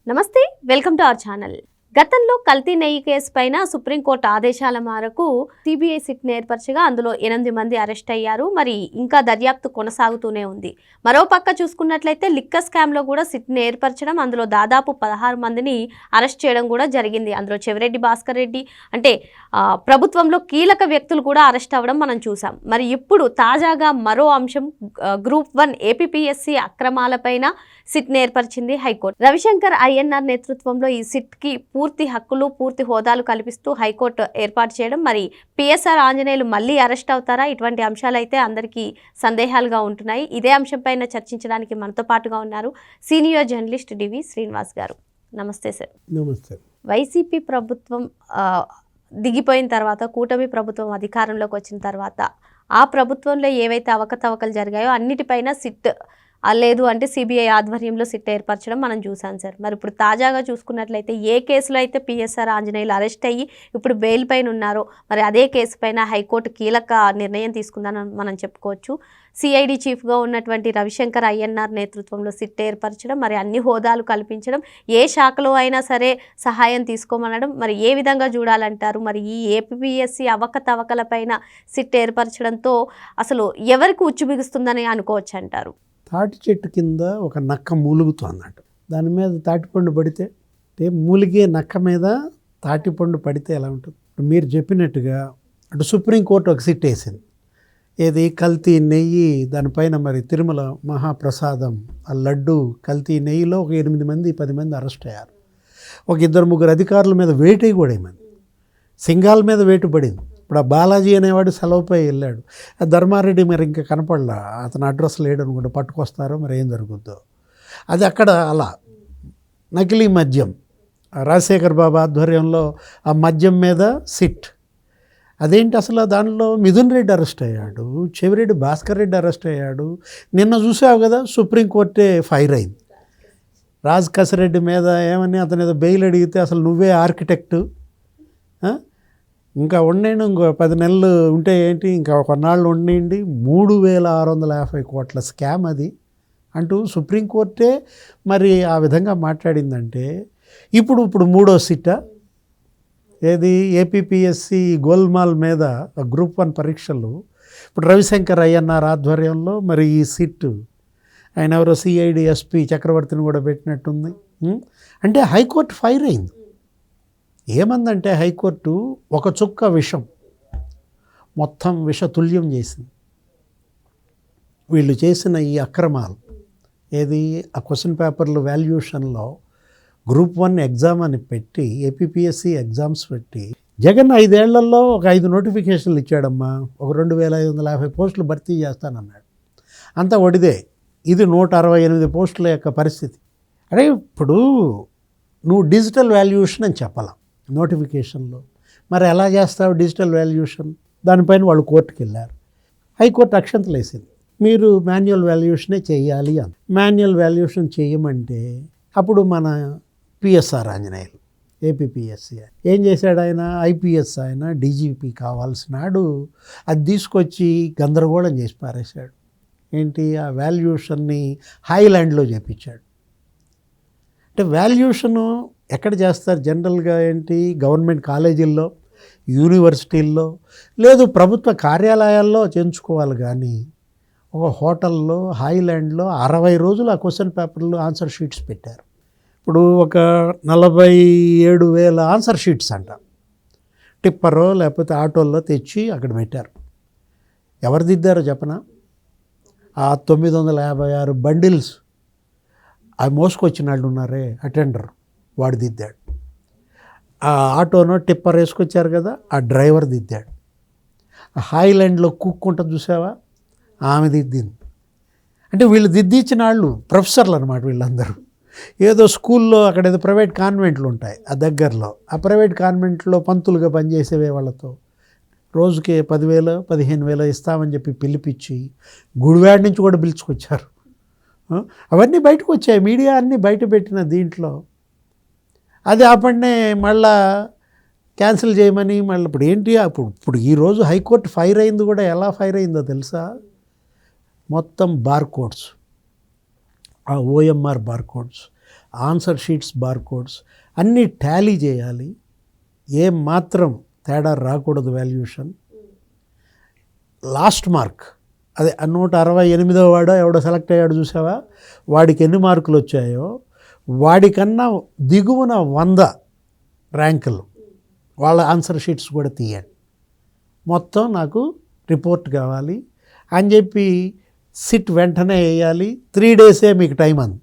నమస్తే, welcome to our channel. గతంలో కల్తీ నెయ్యి కేసు పైన సుప్రీంకోర్టు ఆదేశాల మేరకు సిబిఐ సిట్ ఏర్పరచగా అందులో 8 మంది అరెస్ట్ అయ్యారు. మరి ఇంకా దర్యాప్తు కొనసాగుతూనే ఉంది. మరో పక్క చూసుకున్నట్లయితే లిక్కర్ స్కామ్లో కూడా సిట్ ఏర్పరచడం, అందులో దాదాపు 16 మందిని అరెస్ట్ చేయడం కూడా జరిగింది. అందులో చెవిరెడ్డి భాస్కర్ రెడ్డి అంటే ప్రభుత్వంలో కీలక వ్యక్తులు కూడా అరెస్ట్ అవ్వడం మనం చూసాం. మరి ఇప్పుడు తాజాగా మరో అంశం గ్రూప్ 1 ఏపీపీఎస్సీ అక్రమాలపైన సిట్ ఏర్పరిచింది హైకోర్టు. రవిశంకర్ ఐఎన్ఆర్ నేతృత్వంలో ఈ సిట్కి పూర్తి హక్కులు, పూర్తి హోదాలు కల్పిస్తూ హైకోర్టు ఏర్పాటు చేయడం. మరి పిఎస్ఆర్ ఆంజనేయులు మళ్ళీ అరెస్ట్ అవుతారా? ఇటువంటి అంశాలు అయితే అందరికీ సందేహాలుగా ఉంటున్నాయి. ఇదే అంశంపైన చర్చించడానికి మనతో పాటుగా ఉన్నారు సీనియర్ జర్నలిస్ట్ డివి శ్రీనివాస్ గారు. నమస్తే సార్. నమస్తే. వైసీపీ ప్రభుత్వం దిగిపోయిన తర్వాత, కూటమి ప్రభుత్వం అధికారంలోకి వచ్చిన తర్వాత ఆ ప్రభుత్వంలో ఏవైతే అవకతవకలు జరిగాయో అన్నిటిపైన సిట్ లేదు అంటే సిబిఐ ఆధ్వర్యంలో సిట్ ఏర్పరచడం మనం చూసాం సార్. మరి ఇప్పుడు తాజాగా చూసుకున్నట్లయితే ఏ కేసులో అయితే పిఎస్ఆర్ ఆంజనేయులు అరెస్ట్ అయ్యి ఇప్పుడు బెయిల్ పైన ఉన్నారో, మరి అదే కేసు పైన హైకోర్టు కీలక నిర్ణయం తీసుకుందని మనం చెప్పుకోవచ్చు. సిఐడి చీఫ్గా ఉన్నటువంటి రవిశంకర్ ఐఎన్ఆర్ నేతృత్వంలో సిట్ ఏర్పరచడం, మరి అన్ని హోదాలు కల్పించడం, ఏ శాఖలో అయినా సరే సహాయం తీసుకోమనడం, మరి ఏ విధంగా చూడాలంటారు? మరి ఈ ఏపీఎస్సీ అవకతవకలపైన సిట్ ఏర్పరచడంతో అసలు ఎవరికి ఉచ్చు బిగుస్తుందని అనుకోవచ్చు అంటారు? తాటి చెట్టు కింద ఒక నక్క మూలుగుతోందట. దాని మీద తాటిపండు పడితే అంటే మూలిగే నక్క మీద తాటిపండు పడితే ఎలా ఉంటుంది? మీరు చెప్పినట్టుగా అటు సుప్రీంకోర్టు ఒక సిట్ వేసింది. ఏది కల్తీ నెయ్యి దానిపైన మరి తిరుమల మహాప్రసాదం ఆ లడ్డు కల్తీ నెయ్యిలో ఒక 8 మంది 10 మంది అరెస్ట్ అయ్యారు. ఒక 2-3 అధికారుల మీద వేటు కూడా ఏమైంది, సింగాల మీద వేటు పడింది. ఇప్పుడు ఆ బాలాజీ అనేవాడు సెలవుపై వెళ్ళాడు. ధర్మారెడ్డి మరి ఇంకా కనపడలా, అతను అడ్రస్ లేడు అనుకుంటే పట్టుకొస్తారో మరి ఏం జరుగుద్దో. అది అక్కడ అలా నకిలీ మద్యం రాజశేఖర్ బాబు ఆధ్వర్యంలో ఆ మద్యం మీద సిట్. అదేంటి అసలు దానిలో మిథున్ రెడ్డి అరెస్ట్ అయ్యాడు, చెవిరెడ్డి భాస్కర్ రెడ్డి అరెస్ట్ అయ్యాడు. నిన్న చూసావు కదా, సుప్రీంకోర్టే ఫైర్ అయింది రాజ్ కసిరెడ్డి మీద. ఏమని అతని ఏదో బెయిల్ అడిగితే అసలు నువ్వే ఆర్కిటెక్టు, ఇంకా ఉండండి, ఇంకో 10 నెలలు ఉంటే ఏంటి, ఇంకా కొన్నాళ్ళు ఉండండి, 3650 కోట్ల స్కామ్ అది అంటూ సుప్రీంకోర్టే మరి ఆ విధంగా మాట్లాడిందంటే ఇప్పుడు మూడో సిట్టా ఏది ఏపీపీఎస్సీ గోల్మాల్ మీద గ్రూప్ 1 పరీక్షలు ఇప్పుడు రవిశంకర్ ఐఎన్ఆర్ ఆధ్వర్యంలో మరి ఈ సిట్టు ఆయన ఎవరో సిఐడి ఎస్పీ చక్రవర్తిని కూడా పెట్టినట్టుంది. అంటే హైకోర్టు ఫైర్ అయింది. ఏమందంటే హైకోర్టు ఒక చుక్క విషం మొత్తం విషతుల్యం చేసింది. వీళ్ళు చేసిన ఈ అక్రమాలు ఏది ఆ క్వశ్చన్ పేపర్లు వాల్యుయేషన్లో గ్రూప్ 1 ఎగ్జామ్ అని పెట్టి ఏపీపీఎస్సీ ఎగ్జామ్స్ పెట్టి జగన్ 5 ఏళ్లలో ఒక 5 నోటిఫికేషన్లు ఇచ్చాడమ్మా. ఒక 2550 పోస్టులు భర్తీ చేస్తానన్నాడు. అంతా ఒడిదే. ఇది 168 పోస్టుల యొక్క పరిస్థితి. అంటే ఇప్పుడు నువ్వు డిజిటల్ వాల్యుయేషన్ అని చెప్పాలా నోటిఫికేషన్లో, మరి ఎలా చేస్తావు డిజిటల్ వాల్యుయేషన్? దానిపైన వాళ్ళు కోర్టుకు వెళ్ళారు. హైకోర్టు అక్షంతలు వేసింది, మీరు మాన్యువల్ వాల్యుయేషనే చేయాలి అని. మాన్యువల్ వాల్యుయేషన్ చేయమంటే అప్పుడు మన పిఎస్ఆర్ ఆంజనేయులు ఏపీపీఎస్సీ ఏం చేశాడు? ఆయన ఐపీఎస్, ఆయన డీజీపీ కావాల్సినాడు. అది తీసుకొచ్చి గందరగోళం చేసి పారేశాడు. ఏంటి, ఆ వాల్యుయేషన్ని హైలాండ్లో చేపించాడు. అంటే వాల్యుయేషను ఎక్కడ చేస్తారు జనరల్గా? ఏంటి, గవర్నమెంట్ కాలేజీల్లో, యూనివర్సిటీల్లో, లేదు ప్రభుత్వ కార్యాలయాల్లో చేయించుకోవాలి. కానీ ఒక హోటల్లో హైలాండ్లో 60 రోజులు ఆ క్వశ్చన్ పేపర్లు ఆన్సర్ షీట్స్ పెట్టారు. ఇప్పుడు ఒక 47,000 ఆన్సర్ షీట్స్ అంట టిప్పరో లేకపోతే ఆటోల్లో తెచ్చి అక్కడ పెట్టారు. ఎవరు దిద్దారో చెప్పనా? ఆ 956 బండిల్స్ అవి మోసుకొచ్చిన వాళ్ళు ఉన్నారే అటెండర్, వాడు దిద్దాడు. ఆ ఆటోనో టిప్పర్ వేసుకొచ్చారు కదా, ఆ డ్రైవర్ దిద్దాడు. ఆ హైలాండ్లో కుక్ ఉంటుంది చూసావా, ఆమె దిద్దింది. అంటే వీళ్ళు దిద్దించిన వాళ్ళు ప్రొఫెసర్లు అనమాట వీళ్ళందరూ. ఏదో స్కూల్లో అక్కడ ఏదో ప్రైవేట్ కాన్వెంట్లు ఉంటాయి ఆ దగ్గరలో, ఆ ప్రైవేట్ కాన్వెంట్లో పంతులుగా పనిచేసేవే వాళ్ళతో రోజుకి 10,000 15,000 ఇస్తామని చెప్పి పిలిపించి గుడివాడ నుంచి కూడా పిలుచుకొచ్చారు. అవన్నీ బయటకు వచ్చాయి, మీడియా అన్నీ బయట పెట్టిన దీంట్లో. అది అప్పటినే మళ్ళా క్యాన్సిల్ చేయమని మళ్ళీ ఇప్పుడు ఏంటి, ఇప్పుడు ఈరోజు హైకోర్టు ఫైర్ అయింది కూడా ఎలా ఫైర్ అయిందో తెలుసా? మొత్తం బార్ కోడ్స్, ఆ OMR bar codes, answer sheets, barcodes అన్నీ టాలీ చేయాలి. ఏం మాత్రం తేడా రాకూడదు వాల్యుయేషన్. లాస్ట్ మార్క్ అదే 168వ వాడో ఎవడో సెలెక్ట్ అయ్యాడు చూసావా, వాడికి ఎన్ని మార్కులు వచ్చాయో వాడికన్నా దిగువన 100 ర్యాంకులు వాళ్ళ ఆన్సర్ షీట్స్ కూడా తీయండి, మొత్తం నాకు రిపోర్ట్ కావాలి అని చెప్పి సిట్ వెంటనే వేయాలి. 3 డేసే మీకు టైం అంది.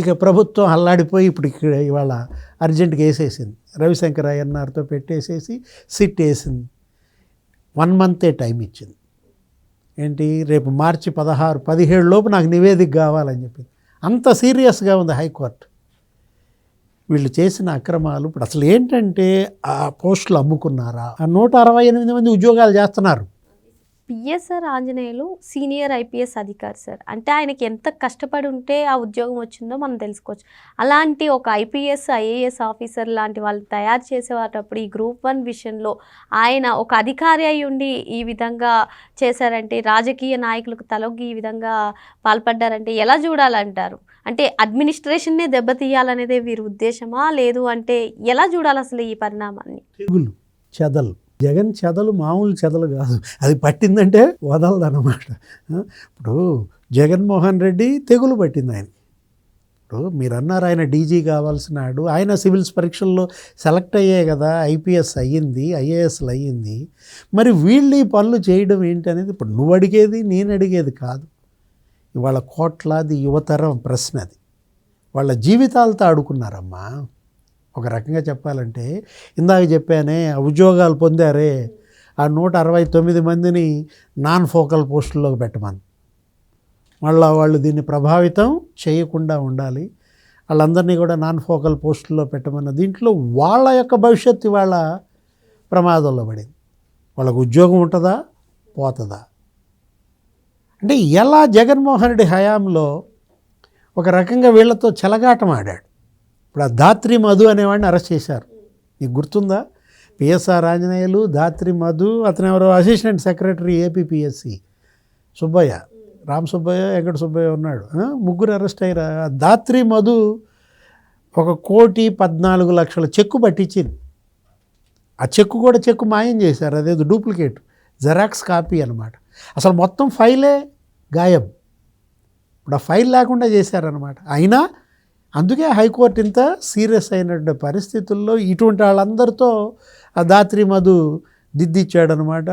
ఇక ప్రభుత్వం అల్లాడిపోయి ఇప్పుడు ఇక్కడ ఇవాళ అర్జెంటుగా వేసేసింది, రవిశంకర్ అయ్యన్నార్తో పెట్టేసేసి సిట్ వేసింది. 1 మంతే టైం ఇచ్చింది. ఏంటి, రేపు మార్చి 17 లోపు నాకు నివేదిక కావాలని చెప్పింది. అంత సీరియస్గా ఉంది హైకోర్టు. వీళ్ళు చేసిన అక్రమాలు ఇప్పుడు అసలు ఏంటంటే ఆ పోస్టులు అమ్ముకున్నారా, ఆ 168 మంది ఉద్యోగాలు చేస్తున్నారు. పిఎస్ఆర్ ఆంజనేయులు సీనియర్ ఐపీఎస్ అధికారి సార్. అంటే ఆయనకి ఎంత కష్టపడి ఉంటే ఆ ఉద్యోగం వచ్చిందో మనం తెలుసుకోవచ్చు. అలాంటి ఒక ఐపీఎస్ ఐఏఎస్ ఆఫీసర్ లాంటి వాళ్ళు తయారు చేసేటప్పుడు ఈ గ్రూప్ 1 విషయంలో ఆయన ఒక అధికారి అయి ఉండి ఈ విధంగా చేశారంటే, రాజకీయ నాయకులకు తలొగ్గి ఈ విధంగా పాల్పడ్డారంటే ఎలా చూడాలంటారు? అంటే అడ్మినిస్ట్రేషన్నే దెబ్బతీయాలనేదే వీరి ఉద్దేశమా, లేదు అంటే ఎలా చూడాలి అసలు ఈ పరిణామాన్ని? తెగులు చెదలు, జగన్ చెదలు మామూలు చెదలు కాదు, అది పట్టిందంటే వదలదన్నమాట. ఇప్పుడు జగన్మోహన్ రెడ్డి తెగులు పట్టింది ఆయన. ఇప్పుడు మీరు అన్నారు ఆయన డీజీ కావాల్సినాడు, ఆయన సివిల్స్ పరీక్షల్లో సెలెక్ట్ అయ్యే కదా ఐపీఎస్ అయ్యింది, ఐఏఎస్లు అయ్యింది. మరి వీళ్ళు ఈ పనులు చేయడం ఏంటి అనేది ఇప్పుడు నువ్వు అడిగేది నేను అడిగేది కాదు. ఇవాళ కోట్లాది యువతరం ప్రశ్న అది. వాళ్ళ జీవితాలతో ఆడుకున్నారమ్మా. ఒక రకంగా చెప్పాలంటే ఇందాక చెప్పానే, ఆ ఉద్యోగాలు పొందారే ఆ 169 మందిని నాన్ ఫోకల్ పోస్టుల్లోకి పెట్టమని, మళ్ళీ వాళ్ళు దీన్ని ప్రభావితం చేయకుండా ఉండాలి, వాళ్ళందరినీ కూడా నాన్ ఫోకల్ పోస్టుల్లో పెట్టమన్న దీంట్లో వాళ్ళ యొక్క భవిష్యత్తు ఇవాళ ప్రమాదంలో పడింది. వాళ్ళకు ఉద్యోగం ఉంటుందా పోతుందా అంటే ఎలా జగన్మోహన్ రెడ్డి హయాంలో ఒక రకంగా వీళ్ళతో చెలగాటం ఆడాడు. ఇప్పుడు ఆ ధాత్రి మధు అనేవాడిని అరెస్ట్ చేశారు, నీకు గుర్తుందా? పిఎస్ఆర్ ఆంజనేయులు, ధాత్రి మధు, అతను ఎవరో assistant secretary APPSC Subbaiah, Ram Subbaiah, Venkata Subbaiah ఉన్నాడు, ముగ్గురు అరెస్ట్ అయ్యారు. ధాత్రి మధు 1,14,00,000 చెక్కు పట్టించింది. ఆ చెక్కు కూడా చెక్కు మాయం చేశారు, అదేదో డూప్లికేట్ జెరాక్స్ కాపీ అనమాట. అసలు మొత్తం ఫైలే గాయం. ఇప్పుడు ఆ ఫైల్ లేకుండా చేశారనమాట. అయినా అందుకే హైకోర్టు ఇంత సీరియస్ అయినటువంటి పరిస్థితుల్లో ఇటువంటి వాళ్ళందరితో ఆ ధాత్రి మధు దిద్దిచ్చాడనమాట.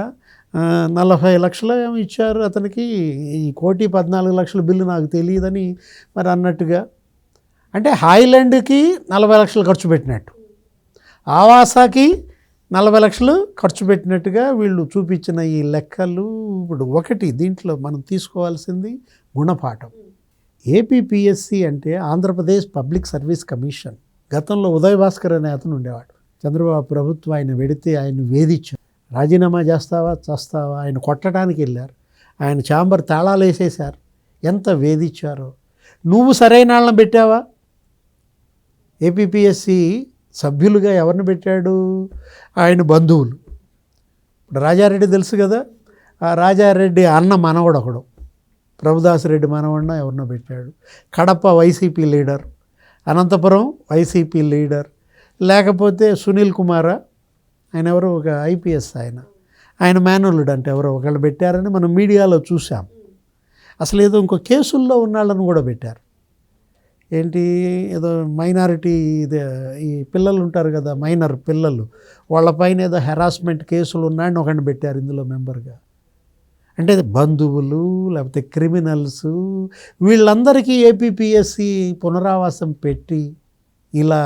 40 లక్షలు ఏమో ఇచ్చారు అతనికి. ఈ 1,14,00,000 బిల్లు నాకు తెలియదని మరి అన్నట్టుగా. అంటే హాయిలాండ్కి 40 లక్షలు ఖర్చు పెట్టినట్టు, ఆవాసాకి 40 లక్షలు ఖర్చు పెట్టినట్టుగా వీళ్ళు చూపించిన ఈ లెక్కలు. ఇప్పుడు ఒకటి దీంట్లో మనం తీసుకోవాల్సింది గుణపాఠం. ఏపీపీఎస్సి అంటే ఆంధ్రప్రదేశ్ పబ్లిక్ సర్వీస్ కమిషన్. గతంలో ఉదయ్ భాస్కర్ అనే అతను ఉండేవాడు. చంద్రబాబు ప్రభుత్వం ఆయన వెడితే ఆయన వేధించారు, రాజీనామా చేస్తావా చేస్తావా, ఆయన కొట్టడానికి వెళ్ళారు, ఆయన ఛాంబర్ తాళాలు వేసేశారు. ఎంత వేధించారో. నువ్వు సరైన వాళ్ళని పెట్టావా? ఏపీపీఎస్సి సభ్యులుగా ఎవరిని పెట్టాడు? ఆయన బంధువులు. ఇప్పుడు రాజారెడ్డి తెలుసు కదా, ఆ రాజారెడ్డి అన్న మనవడు ఒకడు, ప్రభుదాస్ రెడ్డి మనవడిన ఎవరినో పెట్టాడు. కడప వైసీపీ లీడర్, అనంతపురం వైసీపీ లీడర్, లేకపోతే సునీల్ కుమార్, ఆయన ఎవరో ఒక ఐపీఎస్, ఆయన మేనల్లుడు అంటే ఎవరో ఒకళ్ళు పెట్టారని మనం మీడియాలో చూసాం. అసలు ఏదో ఇంకో కేసుల్లో ఉన్న వాళ్ళని కూడా పెట్టారు. ఏంటి, ఏదో మైనారిటీ, ఇదే ఈ పిల్లలు ఉంటారు కదా, మైనర్ పిల్లలు, వాళ్ళపైన ఏదో హెరాస్మెంట్ కేసులు ఉన్నాయని ఒకరిని పెట్టారు ఇందులో మెంబర్గా. అంటే బంధువులు లేకపోతే క్రిమినల్స్, వీళ్ళందరికీ ఏపీపీఎస్సి పునరావాసం పెట్టి ఇలా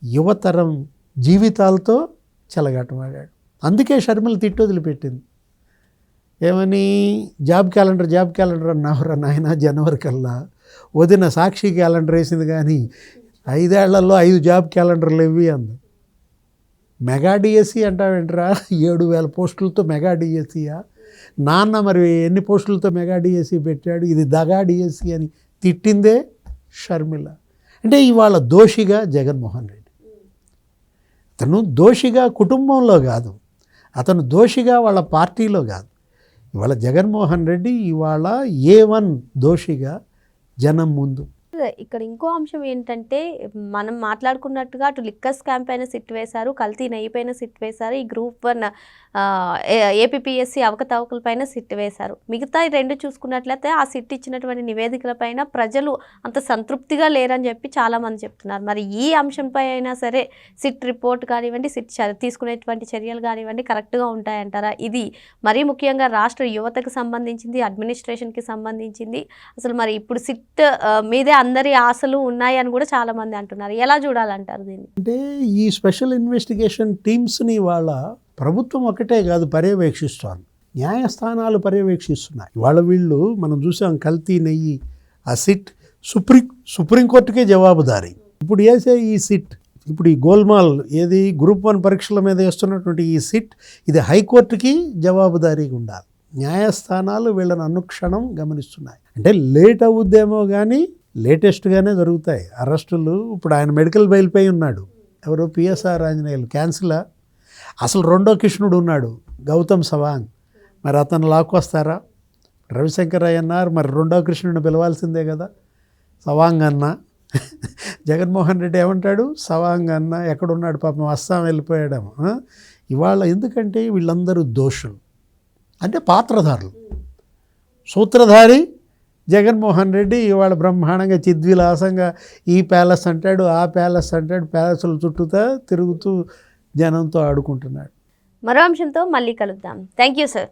యువతరం జీవితాలతో చెలగాటమాడాడు. అందుకే షర్మిల తిట్టు వదిలిపెట్టింది. ఏమని, జాబ్ క్యాలెండర్ అన్నావురా నాయన, జనవరి కల్లా వదిన సాక్షి క్యాలెండర్ వేసింది కానీ 5 ఏళ్లలో 5 జాబ్ క్యాలెండర్లు ఇవి అంది. మెగా డిఎస్సి అంటావేంట్రా, 7,000 పోస్టులతో మెగా డిఎస్సియా? నాన్న మరి ఎన్ని పోస్టులతో మెగా డిఎస్సి పెట్టాడు, ఇది దగా డిఎస్సి అని తిట్టిందే షర్మిల. అంటే ఇవాళ దోషిగా జగన్మోహన్ రెడ్డి. అతను దోషిగా కుటుంబంలో కాదు, అతను దోషిగా వాళ్ళ పార్టీలో కాదు. ఇవాళ జగన్మోహన్ రెడ్డి ఇవాళ A1 దోషిగా జనం ముందు. ఇక్కడ ఇంకో అంశం ఏంటంటే మనం మాట్లాడుకున్నట్టుగా అటు లిక్కర్ స్కామ్ పైన సిట్ వేశారు, కల్తీ నెయ్యి పైన సిట్ వేశారు, ఈ గ్రూప్ 1 ఏపీపీఎస్సీ అవకతవకల పైన సిట్ వేశారు. మిగతా ఈ 2 చూసుకున్నట్లయితే ఆ సిట్ ఇచ్చినటువంటి నివేదికల పైన ప్రజలు అంత సంతృప్తిగా లేరని చెప్పి చాలామంది చెప్తున్నారు. మరి ఈ అంశంపై అయినా సరే సిట్ రిపోర్ట్ కానివ్వండి, సిట్ తీసుకునేటువంటి చర్యలు కానివ్వండి కరెక్ట్గా ఉంటాయంటారా? ఇది మరీ ముఖ్యంగా రాష్ట్ర యువతకు సంబంధించింది, అడ్మినిస్ట్రేషన్కి సంబంధించింది. అసలు మరి ఇప్పుడు సిట్ మీదే అందరి ఆశలు ఉన్నాయని కూడా చాలామంది అంటున్నారు. ఎలా చూడాలంటారు దీన్ని? అంటే ఈ స్పెషల్ ఇన్వెస్టిగేషన్ టీమ్స్ని వాళ్ళ ప్రభుత్వం ఒకటే కాదు పర్యవేక్షిస్తోంది, న్యాయస్థానాలు పర్యవేక్షిస్తున్నాయి. వాళ్ళ వీళ్ళు మనం చూసాం కల్తీ నెయ్యి ఆ సిట్ సుప్రీంకోర్టుకే జవాబుదారీ. ఇప్పుడు వేసే ఈ సిట్, ఇప్పుడు ఈ గోల్మాల్ ఏది గ్రూప్ 1 పరీక్షల మీద వేస్తున్నటువంటి ఈ సిట్ ఇది హైకోర్టుకి జవాబుదారీగా ఉండాలి. న్యాయస్థానాలు వీళ్ళని అనుక్షణం గమనిస్తున్నాయి. అంటే లేట్ అవుద్దేమో కానీ లేటెస్ట్గానే జరుగుతాయి అరెస్టులు. ఇప్పుడు ఆయన మెడికల్ బెయిల్పై ఉన్నాడు, ఎవరు పిఎస్ఆర్ ఆంజనేయులు క్యాన్సిలా. అసలు రెండో కృష్ణుడు ఉన్నాడు గౌతమ్ సవాంగ్, మరి అతను లాక్కొస్తారా? రవిశంకర్ అయ్యన్నారు, మరి రెండో కృష్ణుడిని పిలవాల్సిందే కదా. సవాంగ్ అన్న జగన్మోహన్ రెడ్డి ఏమంటాడు, సవాంగ్ అన్న ఎక్కడున్నాడు పాపం, అస్సాం వెళ్ళిపోయాడేమో. ఇవాళ ఎందుకంటే వీళ్ళందరూ దోషులు, అంటే పాత్రధారులు. సూత్రధారి జగన్మోహన్ రెడ్డి ఇవాళ బ్రహ్మాండంగా చిద్విలాసంగా ఈ ప్యాలెస్ అంటాడు, ఆ ప్యాలెస్ అంటాడు, ప్యాలెస్ల చుట్టూతా తిరుగుతూ జనంతో ఆడుకుంటున్నాడు. మరో అంశంతో మళ్ళీ కలుద్దాం. Thank you sir.